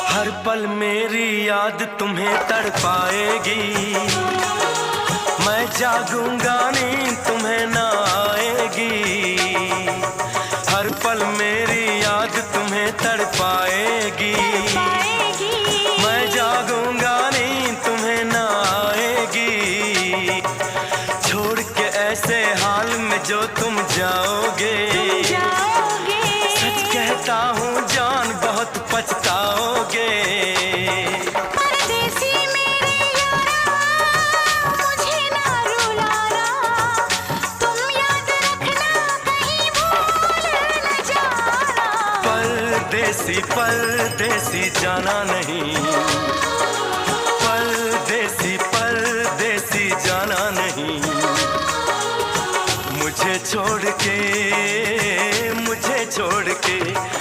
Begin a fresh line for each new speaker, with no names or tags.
हर पल मेरी याद तुम्हें तड़पाएगी। मैं जागूंगा नींद तुम्हें ना आएगी। हर पल मेरी याद तुम्हें तड़पाएगी। मैं जागूंगा नींद तुम्हें ना आएगी। छोड़ के ऐसे हाल में जो तुम जाओगे। सच कहता हूँ जान बहुत पछताओगे।
परदेसी मेरे यारा मुझे ना रुलाना। तुम याद रखना कहीं भूल न जाना।
परदेसी परदेसी जाना नहीं। परदेसी परदेसी जाना नहीं। मुझे छोड़ के